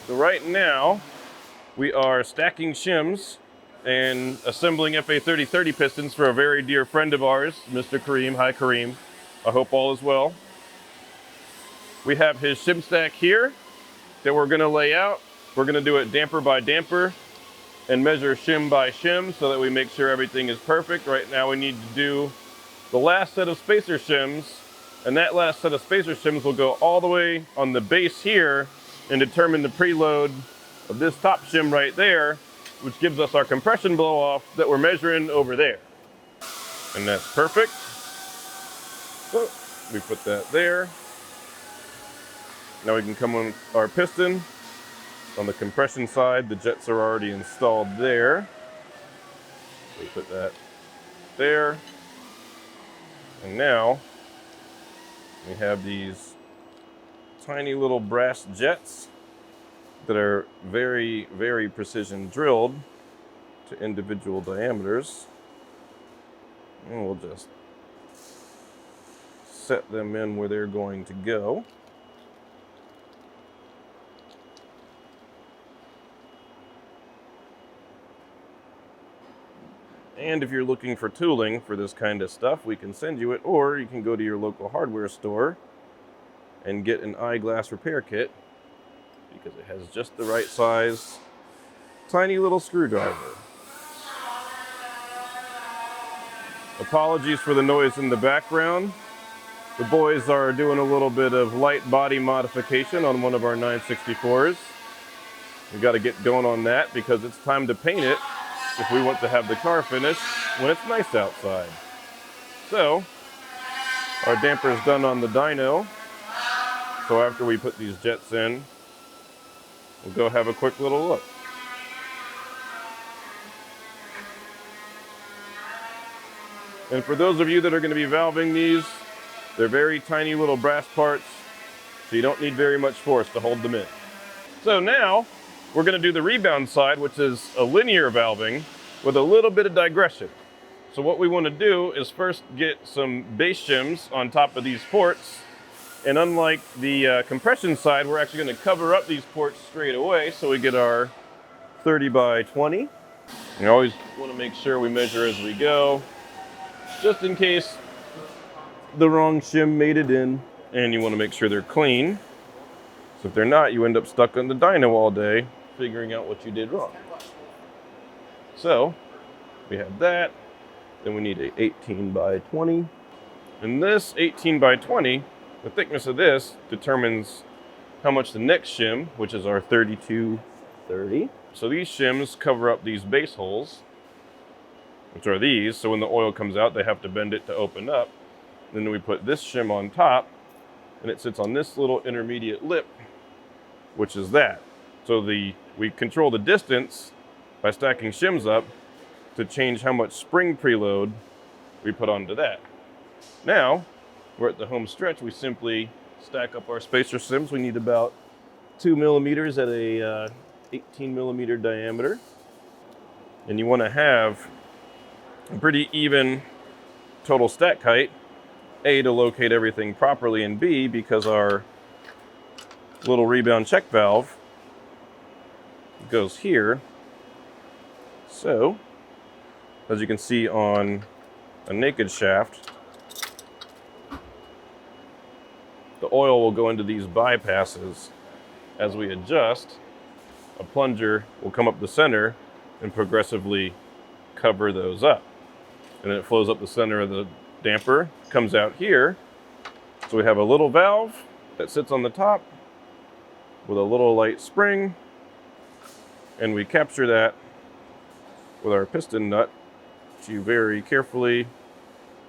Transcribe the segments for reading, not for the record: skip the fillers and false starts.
So right now, we are stacking shims and assembling FA3030 pistons for a very dear friend of ours, Mr. Kareem. Hi, Kareem. I hope all is well. We have his shim stack here that we're gonna lay out. We're gonna do it damper by damper and measure shim by shim so that we make sure everything is perfect. Right now we need to do the last set of spacer shims, and that last set of spacer shims will go all the way on the base here and determine the preload of this top shim right there, which gives us our compression blow off that we're measuring over there. And that's perfect. So we put that there. Now we can come on our piston. On the compression side, the jets are already installed there. We put that there. And now we have these tiny little brass jets that are very, very precision drilled to individual diameters. And we'll just set them in where they're going to go. And if you're looking for tooling for this kind of stuff, we can send you it, or you can go to your local hardware store and get an eyeglass repair kit because it has just the right size, tiny little screwdriver. Apologies for the noise in the background. The boys are doing a little bit of light body modification on one of our 964s. We got to get going on that because it's time to paint it if we want to have the car finished when it's nice outside. So, our damper is done on the dyno. So after we put these jets in, we'll go have a quick little look. And for those of you that are going to be valving these, they're very tiny little brass parts, so you don't need very much force to hold them in. So now, we're going to do the rebound side, which is a linear valving with a little bit of digression. So what we want to do is first get some base shims on top of these ports. And unlike the compression side, we're actually going to cover up these ports straight away so we get our 30 by 20. You always want to make sure we measure as we go, just in case the wrong shim made it in, and you want to make sure they're clean. So if they're not, you end up stuck on the dyno all day figuring out what you did wrong. So we have that. Then we need a 18 by 20. And this 18 by 20, the thickness of this determines how much the next shim, which is our 3230. So these shims cover up these base holes, which are these. So when the oil comes out, they have to bend it to open up. Then we put this shim on top, and it sits on this little intermediate lip, which is that. So we control the distance by stacking shims up to change how much spring preload we put onto that. Now, we're at the home stretch. We simply stack up our spacer shims. We need about 2 millimeters at a 18 millimeter diameter. And you want to have a pretty even total stack height, A, to locate everything properly, and B, because our little rebound check valve goes here. So, as you can see on a naked shaft, the oil will go into these bypasses. As we adjust, a plunger will come up the center and progressively cover those up. And then it flows up the center of the damper, comes out here. So we have a little valve that sits on the top with a little light spring, and we capture that with our piston nut, which you very carefully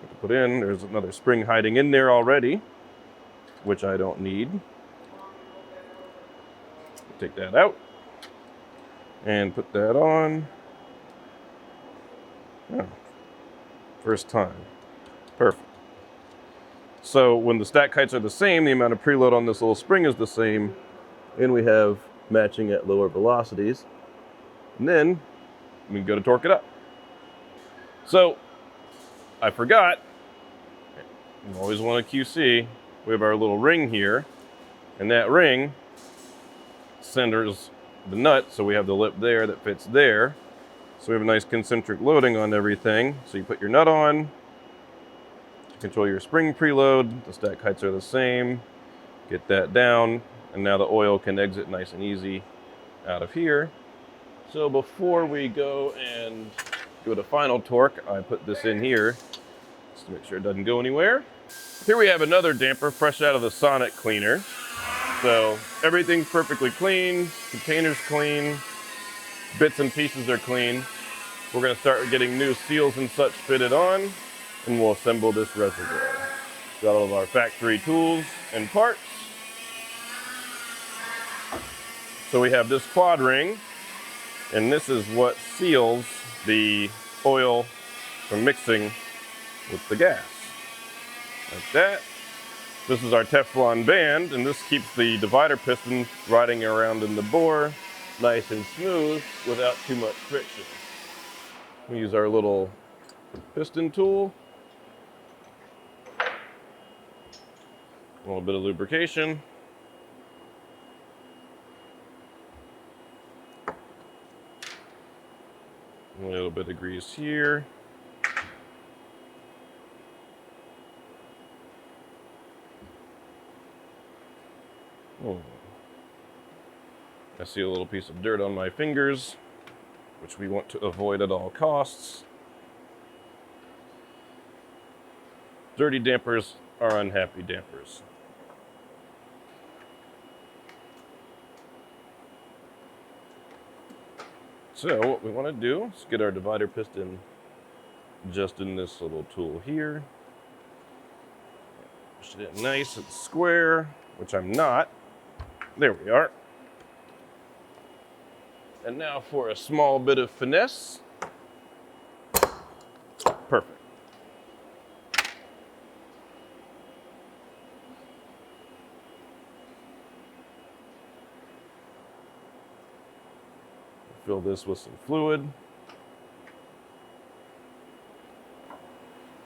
have to put in. There's another spring hiding in there already, which I don't need. Take that out and put that on. Oh, first time. Perfect. So when the stack heights are the same, the amount of preload on this little spring is the same, and we have matching at lower velocities. And then we can go to torque it up. So I forgot, you always want a QC. We have our little ring here, and that ring centers the nut, so we have the lip there that fits there. So we have a nice concentric loading on everything. So you put your nut on, control your spring preload, the stack heights are the same, get that down, and now the oil can exit nice and easy out of here. So before we go and go to final torque, I put this in here just to make sure it doesn't go anywhere. Here we have another damper fresh out of the sonic cleaner. So everything's perfectly clean, container's clean, bits and pieces are clean. We're going to start getting new seals and such fitted on, and we'll assemble this reservoir. Got all of our factory tools and parts. So we have this quad ring, and this is what seals the oil from mixing with the gas. Like that. This is our Teflon band, and this keeps the divider piston riding around in the bore nice and smooth without too much friction. We use our little piston tool. A little bit of lubrication. A little bit of grease here. Oh. I see a little piece of dirt on my fingers, which we want to avoid at all costs. Dirty dampers are unhappy dampers. So what we want to do is get our divider piston just in this little tool here. Push it in nice and square, which I'm not. There we are. And now for a small bit of finesse. Perfect. Fill this with some fluid.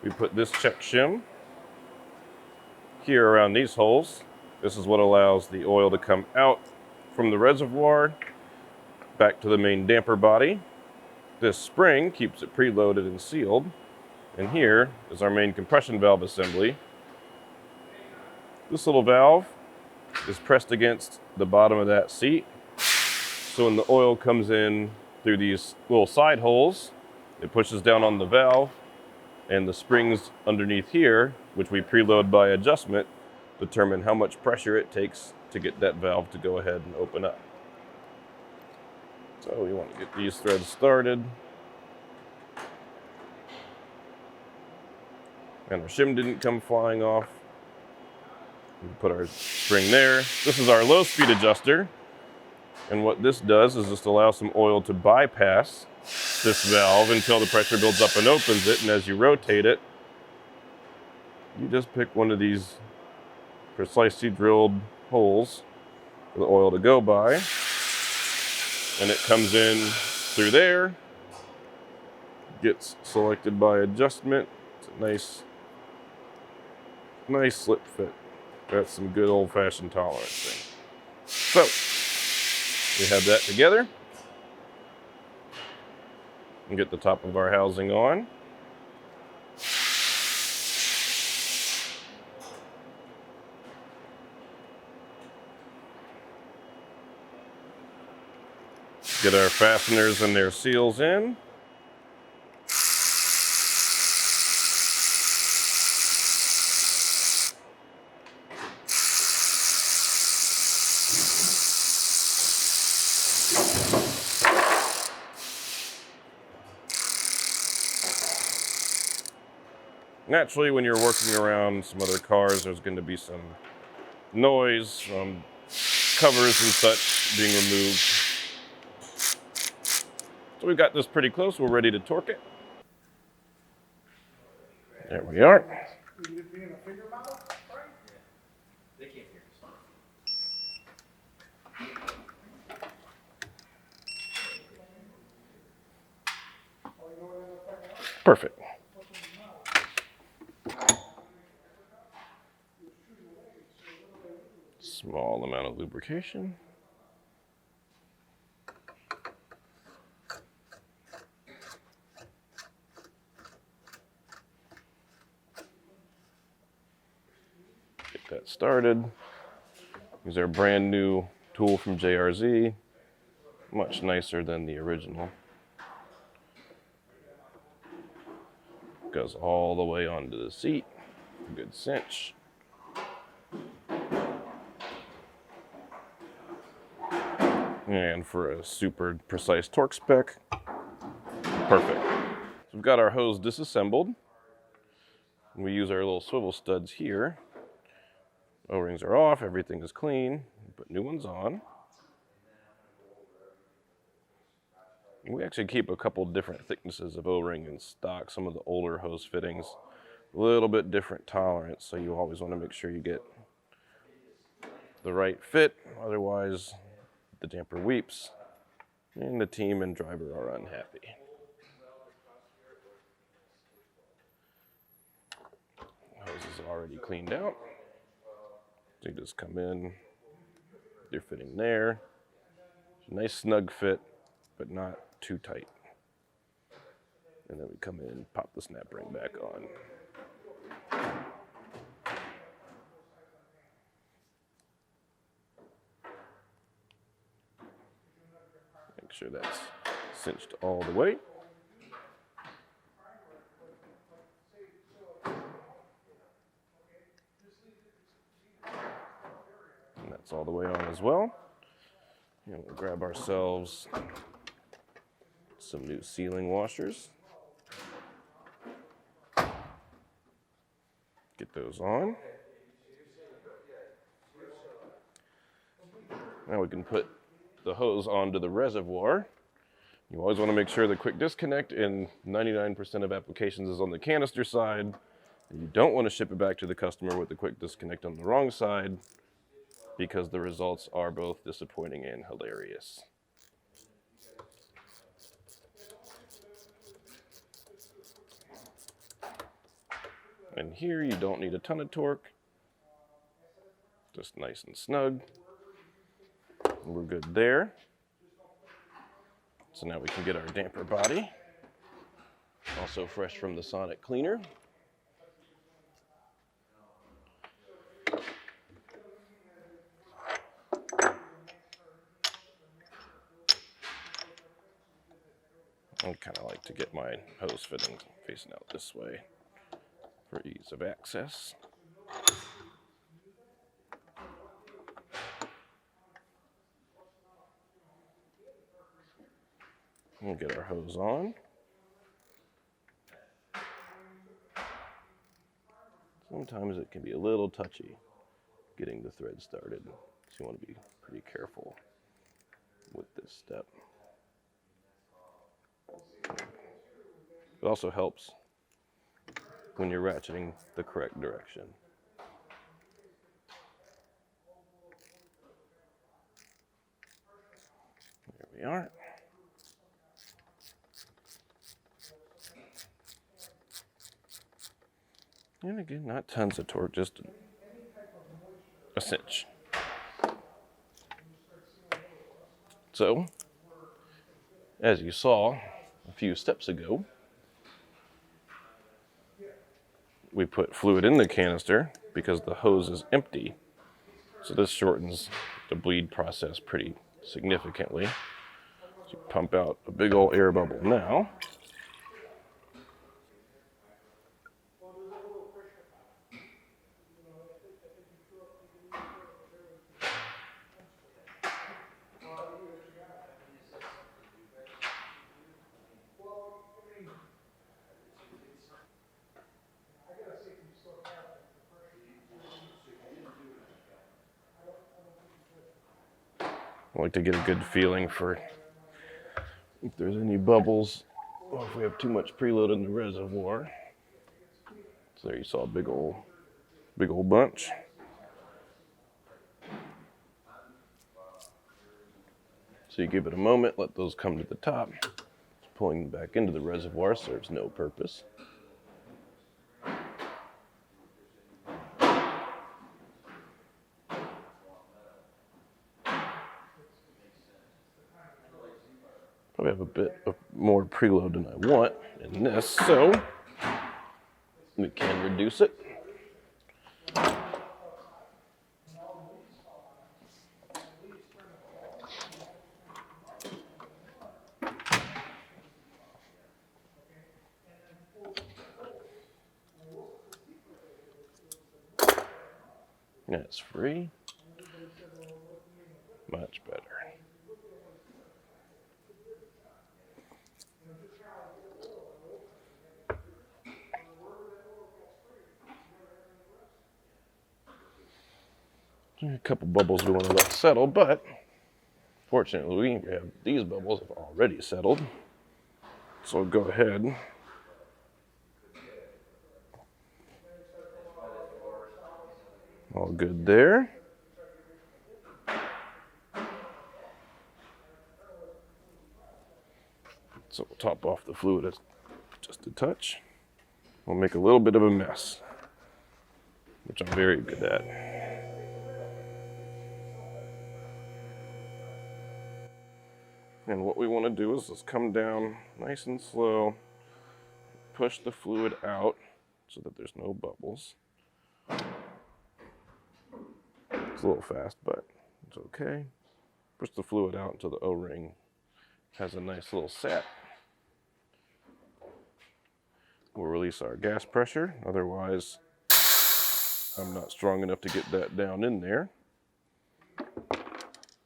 We put this check shim here around these holes. This is what allows the oil to come out from the reservoir back to the main damper body. This spring keeps it preloaded and sealed. And here is our main compression valve assembly. This little valve is pressed against the bottom of that seat. So when the oil comes in through these little side holes, it pushes down on the valve, and the springs underneath here, which we preload by adjustment, determine how much pressure it takes to get that valve to go ahead and open up. So we want to get these threads started. And our shim didn't come flying off. We put our spring there. This is our low speed adjuster. And what this does is just allow some oil to bypass this valve until the pressure builds up and opens it. And as you rotate it, you just pick one of these precisely drilled holes for the oil to go by. And it comes in through there, gets selected by adjustment. It's a nice slip fit. That's some good old-fashioned tolerance thing. So, we have that together. And get the top of our housing on. Get our fasteners and their seals in. Naturally, when you're working around some other cars, there's going to be some noise from covers and such being removed. So we've got this pretty close. We're ready to torque it. There we are. Perfect. Small amount of lubrication. it started. These are a brand new tool from JRZ, much nicer than the original. Goes all the way onto the seat, good cinch. And for a super precise torque spec, perfect. So we've got our hose disassembled. We use our little swivel studs here. O-rings are off, everything is clean. Put new ones on. We actually keep a couple different thicknesses of O-ring in stock. Some of the older hose fittings, a little bit different tolerance, so you always want to make sure you get the right fit. Otherwise, the damper weeps, and the team and driver are unhappy. Hose is already cleaned out. So you just come in, you're fitting there. Nice snug fit, but not too tight. And then we come in and pop the snap ring back on. Make sure that's cinched all the way. And that's all the way on as well. And we'll grab ourselves some new sealing washers. Get those on. Now we can put the hose onto the reservoir. You always want to make sure the quick disconnect in 99% of applications is on the canister side. You don't want to ship it back to the customer with the quick disconnect on the wrong side, because the results are both disappointing and hilarious. And here you don't need a ton of torque, just nice and snug. We're good there. So now we can get our damper body, also fresh from the sonic cleaner. I kind of like to get my hose fitting facing out this way for ease of access. We'll get our hose on. Sometimes it can be a little touchy getting the thread started, so you want to be pretty careful with this step. It also helps when you're ratcheting the correct direction. There we are. And again, not tons of torque, just a cinch. So, as you saw a few steps ago, we put fluid in the canister because the hose is empty. So this shortens the bleed process pretty significantly. So you pump out a big old air bubble now. I like to get a good feeling for if there's any bubbles or if we have too much preload in the reservoir. So there you saw a big old bunch. So you give it a moment, let those come to the top. Pulling them back into the reservoir serves no purpose. Probably have a bit of more preload than I want in this, so we can reduce it. That's free. Much better. A couple bubbles we want to let settle, but fortunately we have these bubbles have already settled. So go ahead. All good there. So we'll top off the fluid just a touch. We'll make a little bit of a mess, which I'm very good at. And what we want to do is just come down nice and slow, push the fluid out so that there's no bubbles. It's a little fast, but it's okay. Push the fluid out until the O-ring has a nice little set. We'll release our gas pressure, otherwise I'm not strong enough to get that down in there.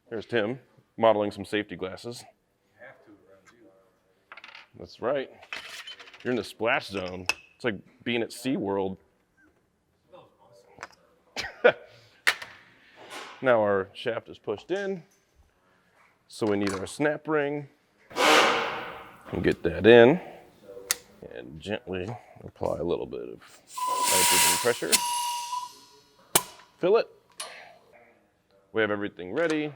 There's Tim modeling some safety glasses. You have to around you. That's right. You're in the splash zone. It's like being at SeaWorld. That was awesome. Now our shaft is pushed in, so we need our snap ring. And get that in, and gently apply a little bit of nitrogen pressure. Fill it. We have everything ready.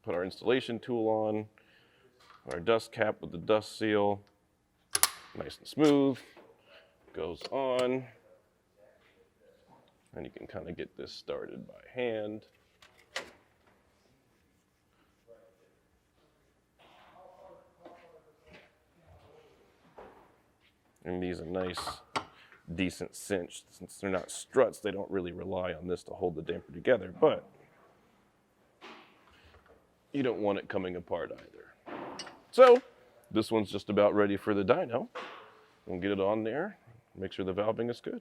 Put our installation tool on, our dust cap with the dust seal, nice and smooth, goes on, and you can kind of get this started by hand. And these are nice, decent cinch. Since they're not struts, they don't really rely on this to hold the damper together, but you don't want it coming apart either. So this one's just about ready for the dyno. We'll get it on there, make sure the valving is good.